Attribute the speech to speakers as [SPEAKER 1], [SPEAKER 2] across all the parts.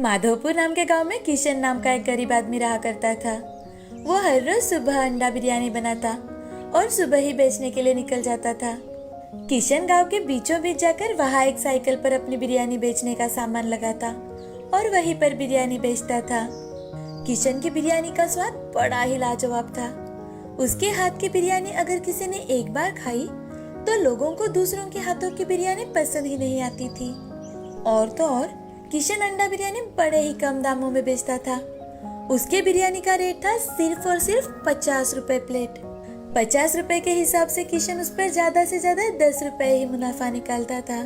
[SPEAKER 1] माधवपुर नाम के गांव में किशन नाम का एक गरीब आदमी रहा करता था। वो हर रोज सुबह अंडा बिरयानी बनाता और सुबह ही बेचने के लिए निकल जाता था। किशन गांव के बीचों बीच जाकर वहाँ एक साइकिल पर अपनी बिरयानी बेचने का सामान लगाता और वहीं पर बिरयानी बेचता था। किशन की बिरयानी का स्वाद बड़ा ही लाजवाब था। उसके हाथ की बिरयानी अगर किसी ने एक बार खाई तो लोगों को दूसरों के हाथों की बिरयानी पसंद ही नहीं आती थी। और तो और किशन अंडा बिरयानी बड़े ही कम दामों में बेचता था। उसके बिरयानी का रेट था सिर्फ और सिर्फ 50 रुपए प्लेट। 50 रुपए के हिसाब से किशन उस पर ज्यादा से ज्यादा 10 रुपए ही मुनाफा निकालता था।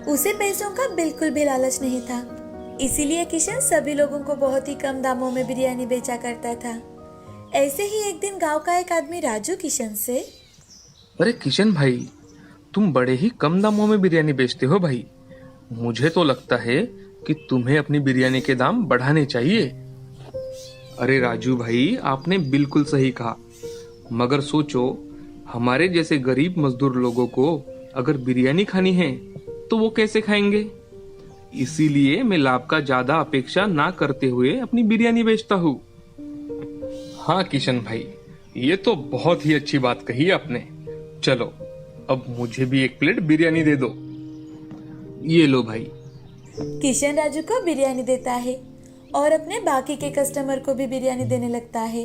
[SPEAKER 1] उसे पैसों का बिल्कुल भी लालच नहीं था, इसीलिए किशन सभी लोगों को बहुत ही कम दामों में बिरयानी बेचा करता था। ऐसे ही एक दिन गांव का एक आदमी राजू किशन से,
[SPEAKER 2] अरे किशन भाई, तुम बड़े ही कम दामों में बिरयानी बेचते हो भाई। मुझे तो लगता है कि तुम्हें अपनी बिरयानी के दाम बढ़ाने चाहिए। अरे राजू भाई, आपने बिल्कुल सही कहा, मगर सोचो, हमारे जैसे गरीब मजदूर लोगों को अगर बिरयानी खानी है तो वो कैसे खाएंगे। इसीलिए मैं लाभ का ज्यादा अपेक्षा ना करते हुए अपनी बिरयानी बेचता हूँ। हाँ किशन भाई, ये तो बहुत ही अच्छी बात कही आपने। चलो, अब मुझे भी एक प्लेट बिरयानी दे दो। ये लो भाई।
[SPEAKER 1] किशन राजू को बिरयानी देता है और अपने बाकी के कस्टमर को भी बिरयानी देने लगता है।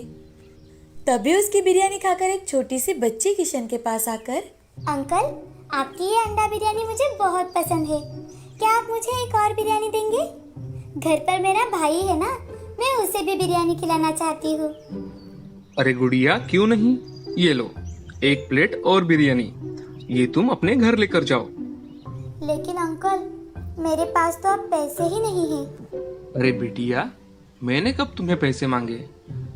[SPEAKER 1] तभी उसकी बिरयानी खाकर एक छोटी सी बच्ची किशन के पास आकर,
[SPEAKER 3] अंकल, आपकी ये अंडा बिरयानी मुझे बहुत पसंद है। क्या आप मुझे एक और बिरयानी देंगे? घर पर मेरा भाई है ना, मैं उसे भी बिरयानी खिलाना चाहती हूँ।
[SPEAKER 2] अरे गुड़िया, क्यों नहीं, ये लो एक प्लेट और बिरयानी। ये तुम अपने घर लेकर जाओ।
[SPEAKER 3] लेकिन अंकल, मेरे पास तो अब पैसे ही नहीं हैं।
[SPEAKER 2] अरे बिटिया, मैंने कब तुम्हें पैसे मांगे।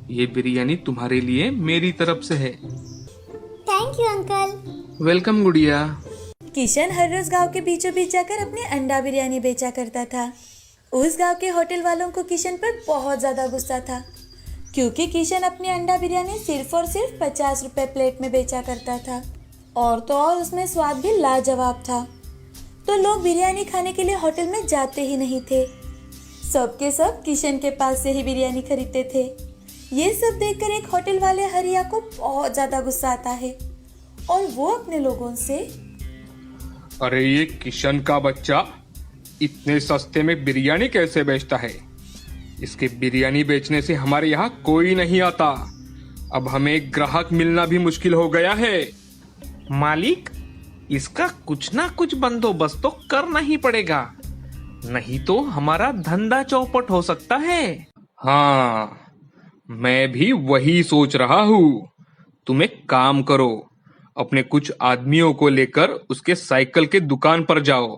[SPEAKER 2] ये बिरयानी तुम्हारे लिए मेरी तरफ से है।
[SPEAKER 3] Thank you uncle.
[SPEAKER 2] वेलकम गुड़िया।
[SPEAKER 1] किशन हर रोज गांव के बीचों बीच जाकर अपनी अंडा बिरयानी बेचा करता था। उस गांव के होटल वालों को किशन पर बहुत ज्यादा गुस्सा था, क्योंकि किशन अपनी अंडा बिरयानी सिर्फ और सिर्फ 50 रुपए प्लेट में बेचा करता था। और तो और उसमें स्वाद भी लाजवाब था। तो लोग बिरयानी खाने के लिए होटल में जाते ही नहीं थे। सब के सब किशन के पास से ही बिरयानी खरीदते थे। ये सब देखकर एक होटल वाले हरिया को बहुत ज्यादा गुस्सा आता है और वो अपने लोगों से,
[SPEAKER 2] अरे ये किशन का बच्चा इतने सस्ते में बिरयानी कैसे बेचता है। इसके बिरयानी बेचने से हमारे यहाँ कोई नहीं आता। अब हमें ग्राहक मिलना भी मुश्किल हो गया है। मालिक, इसका कुछ ना कुछ बंदोबस्त तो करना ही पड़ेगा, नहीं तो हमारा धंधा चौपट हो सकता है। हाँ, मैं भी वही सोच रहा हूँ। तुम एक काम करो, अपने कुछ आदमियों को लेकर उसके साइकिल के दुकान पर जाओ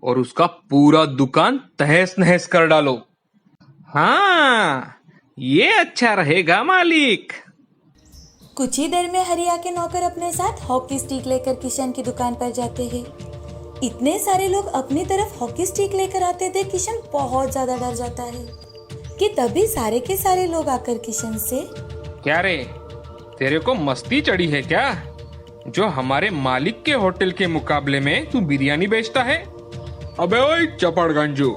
[SPEAKER 2] और उसका पूरा दुकान तहस नहस कर डालो। हाँ, ये अच्छा रहेगा मालिक।
[SPEAKER 1] कुछ ही देर में हरिया के नौकर अपने साथ हॉकी स्टिक लेकर किशन की दुकान पर जाते हैं। इतने सारे लोग अपनी तरफ हॉकी स्टिक लेकर आते थे, किशन बहुत ज्यादा डर जाता है कि तभी सारे के सारे लोग आकर किशन से,
[SPEAKER 2] क्या रे, तेरे को मस्ती चढ़ी है क्या, जो हमारे मालिक के होटल के मुकाबले में तू बिरयानी बेचता है। अबे ओए चपड़गंजू,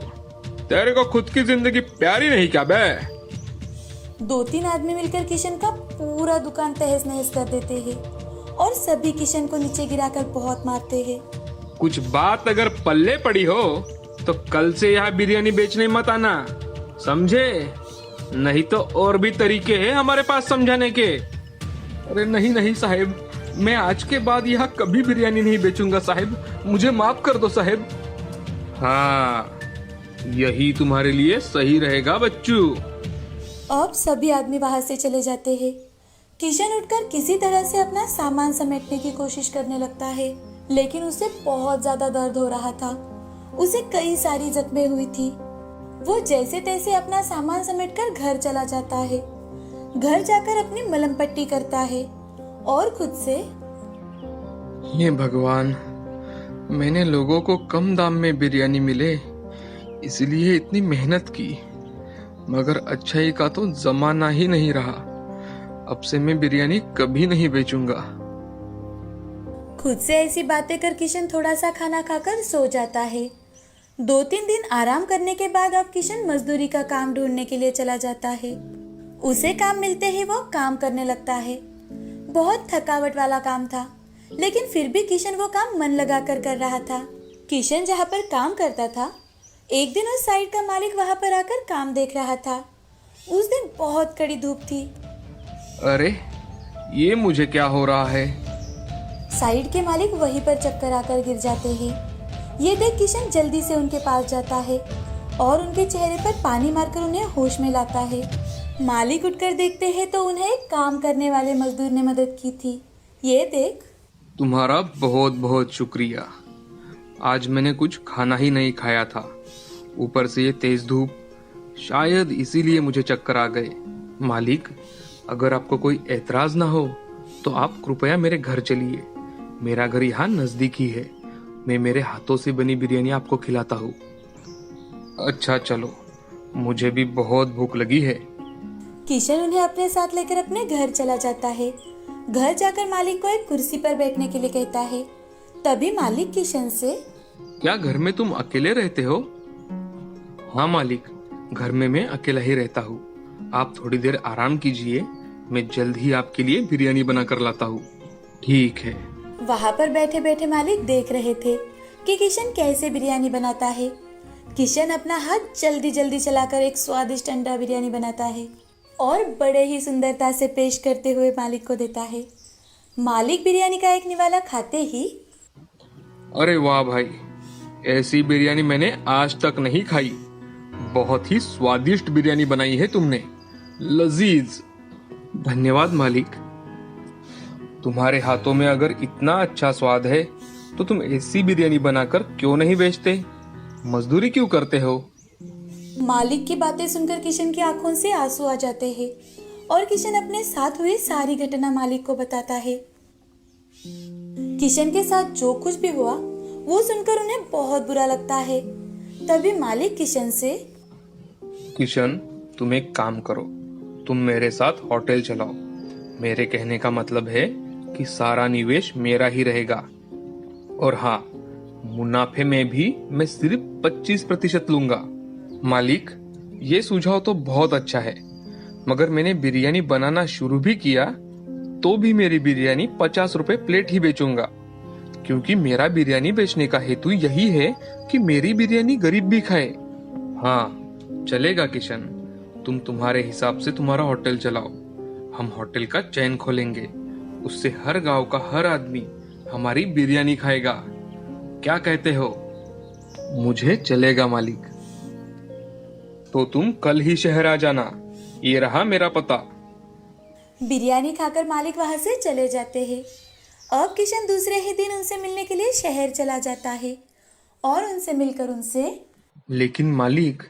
[SPEAKER 2] तेरे को खुद की जिंदगी प्यारी नहीं क्या बे।
[SPEAKER 1] 2-3 आदमी मिलकर किशन का पूरा दुकान तहस नहस कर देते हैं और सभी किशन को नीचे गिराकर बहुत मारते हैं।
[SPEAKER 2] कुछ बात अगर पल्ले पड़ी हो तो कल से यहाँ बिरयानी बेचने मत आना, समझे। नहीं तो और भी तरीके हैं हमारे पास समझाने के। अरे नहीं नहीं साहेब, मैं आज के बाद यहाँ कभी बिरयानी नहीं बेचूंगा साहेब, मुझे माफ कर दो साहेब। हाँ, यही तुम्हारे लिए सही रहेगा बच्चू।
[SPEAKER 1] अब सभी आदमी वहां से चले जाते हैं। किशन उठकर किसी तरह से अपना सामान समेटने की कोशिश करने लगता है, लेकिन उसे बहुत ज्यादा दर्द हो रहा था। उसे कई सारी जख्में हुई थी। वो जैसे तैसे अपना सामान समेटकर घर चला जाता है। घर जाकर अपनी मलहम पट्टी करता है और खुद से,
[SPEAKER 2] ये भगवान, मैंने लोगों को कम दाम में बिरयानी मिले इसलिए इतनी मेहनत की, मगर अच्छाई का तो जमाना ही नहीं रहा। अब से मैं बिरयानी कभी नहीं बेचूंगा।
[SPEAKER 1] खुद से ऐसी बातें कर किशन थोड़ा सा खाना खाकर सो जाता है। 2-3 दिन आराम करने के बाद अब किशन मजदूरी का काम ढूंढने के लिए चला जाता है। उसे काम मिलते ही वो काम करने लगता है। बहुत थकावट वाला काम था, लेकिन फिर भी किशन वो काम मन लगाकर कर रहा था। किशन जहाँ पर काम करता था, एक दिन उस साइट का मालिक वहाँ पर आकर काम देख रहा था। उस दिन बहुत कड़ी धूप थी।
[SPEAKER 2] अरे ये मुझे क्या हो रहा है?
[SPEAKER 1] साइड के मालिक वहीं पर चक्कर आकर गिर जाते हैं। ये देख किशन जल्दी से उनके पास जाता है और उनके चेहरे पर पानी मारकर उन्हें होश में लाता है। मालिक उठकर देखते हैं तो उन्हें एक काम करने वाले मजदूर ने मदद की थी। ये देख।
[SPEAKER 2] तुम्हारा बहुत बहुत शुक्रिया। आज मैंने कुछ खाना ही नहीं खाया था, ऊपर से ये तेज धूप, शायद इसीलिए मुझे चक्कर आ गए। मालिक, अगर आपको कोई एतराज ना हो तो आप कृपया मेरे घर चलिए। मेरा घर यहाँ नजदीक ही है। मैं मेरे हाथों से बनी बिरयानी आपको खिलाता हूँ। अच्छा चलो, मुझे भी बहुत भूख लगी है।
[SPEAKER 1] किशन उन्हें अपने साथ लेकर अपने घर चला जाता है। घर जाकर मालिक को एक कुर्सी पर बैठने के लिए कहता है। तभी मालिक किशन से,
[SPEAKER 2] क्या घर में तुम अकेले रहते हो? हाँ मालिक, घर में मैं अकेला ही रहता हूँ। आप थोड़ी देर आराम कीजिए, मैं जल्द ही आपके लिए बिरयानी बना कर लाता हूँ। ठीक है।
[SPEAKER 1] वहाँ पर बैठे बैठे मालिक देख रहे थे कि किशन कैसे बिरयानी बनाता है। किशन अपना हाथ जल्दी जल्दी चलाकर एक स्वादिष्ट अंडा बिरयानी बनाता है और बड़े ही सुंदरता से पेश करते हुए मालिक को देता है। मालिक बिरयानी का एक निवाला खाते ही,
[SPEAKER 2] अरे वाह भाई, ऐसी बिरयानी मैंने आज तक नहीं खाई। बहुत ही स्वादिष्ट बिरयानी बनाई है तुमने, लजीज। धन्यवाद मालिक। तुम्हारे हाथों में अगर इतना अच्छा स्वाद है तो तुम ऐसी बिरयानी बनाकर क्यों नहीं बेचते? मजदूरी क्यों करते हो?
[SPEAKER 1] मालिक की बातें सुनकर किशन की आंखों से आंसू आ जाते हैं और किशन अपने साथ हुई सारी घटना मालिक को बताता है। किशन के साथ जो कुछ भी हुआ वो सुनकर उन्हें बहुत बुरा लगता है। तभी मालिक किशन से,
[SPEAKER 2] किशन, तुम एक काम करो, तुम मेरे साथ होटल चलाओ। मेरे कहने का मतलब है कि सारा निवेश मेरा ही रहेगा, और हाँ, मुनाफे में भी मैं सिर्फ 25% लूंगा। मालिक, ये सुझाव तो बहुत अच्छा है, मगर मैंने बिरयानी बनाना शुरू भी किया तो भी मेरी बिरयानी 50 रुपए प्लेट ही बेचूंगा, क्योंकि मेरा बिरयानी बेचने का हेतु यही है कि मेरी बिरयानी गरीब भी खाए। हाँ चलेगा किशन, तुम तुम्हारे हिसाब से तुम्हारा होटल चलाओ। हम होटल का चैन खोलेंगे, उससे हर गांव का हर आदमी हमारी बिरयानी खाएगा। क्या कहते हो? मुझे चलेगा मालिक। तो तुम कल ही शहर आ जाना, ये रहा मेरा पता।
[SPEAKER 1] बिरयानी खाकर मालिक वहां से चले जाते हैं। अब किशन दूसरे ही दिन उनसे मिलने के लिए शहर चला जाता है और उनसे मिलकर उनसे,
[SPEAKER 2] लेकिन मालिक,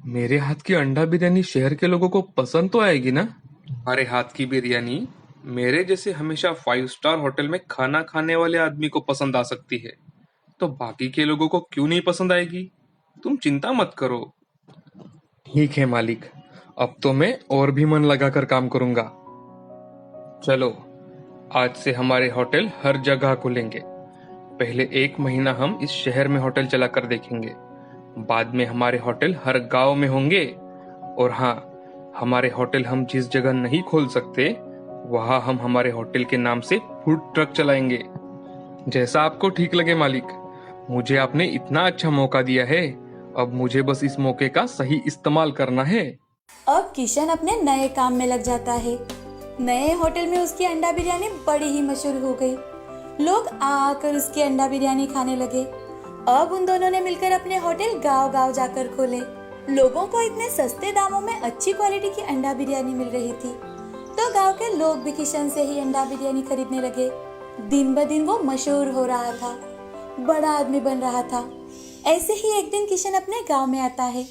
[SPEAKER 2] मेरे हाथ की अंडा बिरयानी शहर के लोगों को पसंद तो आएगी ना? हमारे हाथ की बिरयानी मेरे जैसे हमेशा 5 स्टार होटल में खाना खाने वाले आदमी को पसंद आ सकती है, तो बाकी के लोगों को क्यों नहीं पसंद आएगी? तुम चिंता मत करो। ठीक है मालिक, अब तो मैं और भी मन लगाकर काम करूंगा। चलो, आज से हमारे होटल हर जगह खुलेंगे। पहले 1 महीना हम इस शहर में होटल चलाकर देखेंगे, बाद में हमारे होटल हर गांव में होंगे। और हाँ, हमारे होटल हम जिस जगह नहीं खोल सकते वहां हम हमारे होटल के नाम से फूड ट्रक चलाएंगे। जैसा आपको ठीक लगे मालिक। मुझे आपने इतना अच्छा मौका दिया है, अब मुझे बस इस मौके का सही इस्तेमाल करना है।
[SPEAKER 1] अब किशन अपने नए काम में लग जाता है। नए होटल में उसकी अंडा बिरयानी बड़ी ही मशहूर हो गई। लोग आकर उसकी अंडा बिरयानी खाने लगे। अब उन दोनों ने मिलकर अपने होटल गांव-गांव जाकर खोले। लोगों को इतने सस्ते दामों में अच्छी क्वालिटी की अंडा बिरयानी मिल रही थी, तो गांव के लोग भी किशन से ही अंडा बिरयानी खरीदने लगे। दिन ब दिन वो मशहूर हो रहा था, बड़ा आदमी बन रहा था। ऐसे ही एक दिन किशन अपने गांव में आता है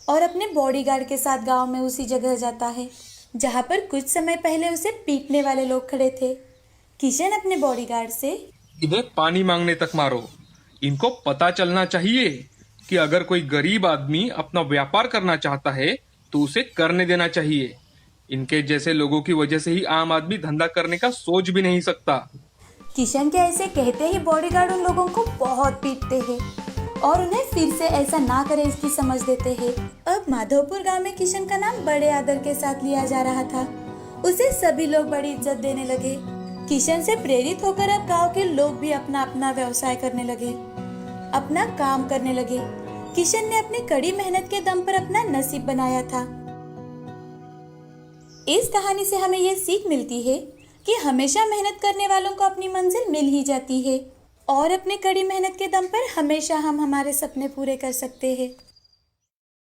[SPEAKER 1] और अपने बॉडीगार्ड के साथ गांव में उसी जगह जाता है जहां पर कुछ समय पहले उसे पीटने वाले लोग खड़े थे। किशन अपने बॉडीगार्ड से,
[SPEAKER 2] इन्हें पानी मांगने तक मारो। इनको पता चलना चाहिए कि अगर कोई गरीब आदमी अपना व्यापार करना चाहता है तो उसे करने देना चाहिए। इनके जैसे लोगों की वजह से ही आम आदमी धंधा करने का सोच भी नहीं सकता।
[SPEAKER 1] किशन के ऐसे कहते ही बॉडीगार्ड उन लोगों को बहुत पीटते हैं और उन्हें फिर से ऐसा ना करे इसकी समझ देते हैं। अब माधोपुर गांव में किशन का नाम बड़े आदर के साथ लिया जा रहा था। उसे सभी लोग बड़ी इज्जत देने लगे। किशन से प्रेरित होकर अब गांव के लोग भी अपना अपना व्यवसाय करने लगे, अपना काम करने लगे। किशन ने अपनी कड़ी मेहनत के दम पर अपना नसीब बनाया था। इस कहानी से हमें यह सीख मिलती है कि हमेशा मेहनत करने वालों को अपनी मंजिल मिल ही जाती है और अपने कड़ी मेहनत के दम पर हमेशा हम हमारे सपने पूरे कर सकते हैं।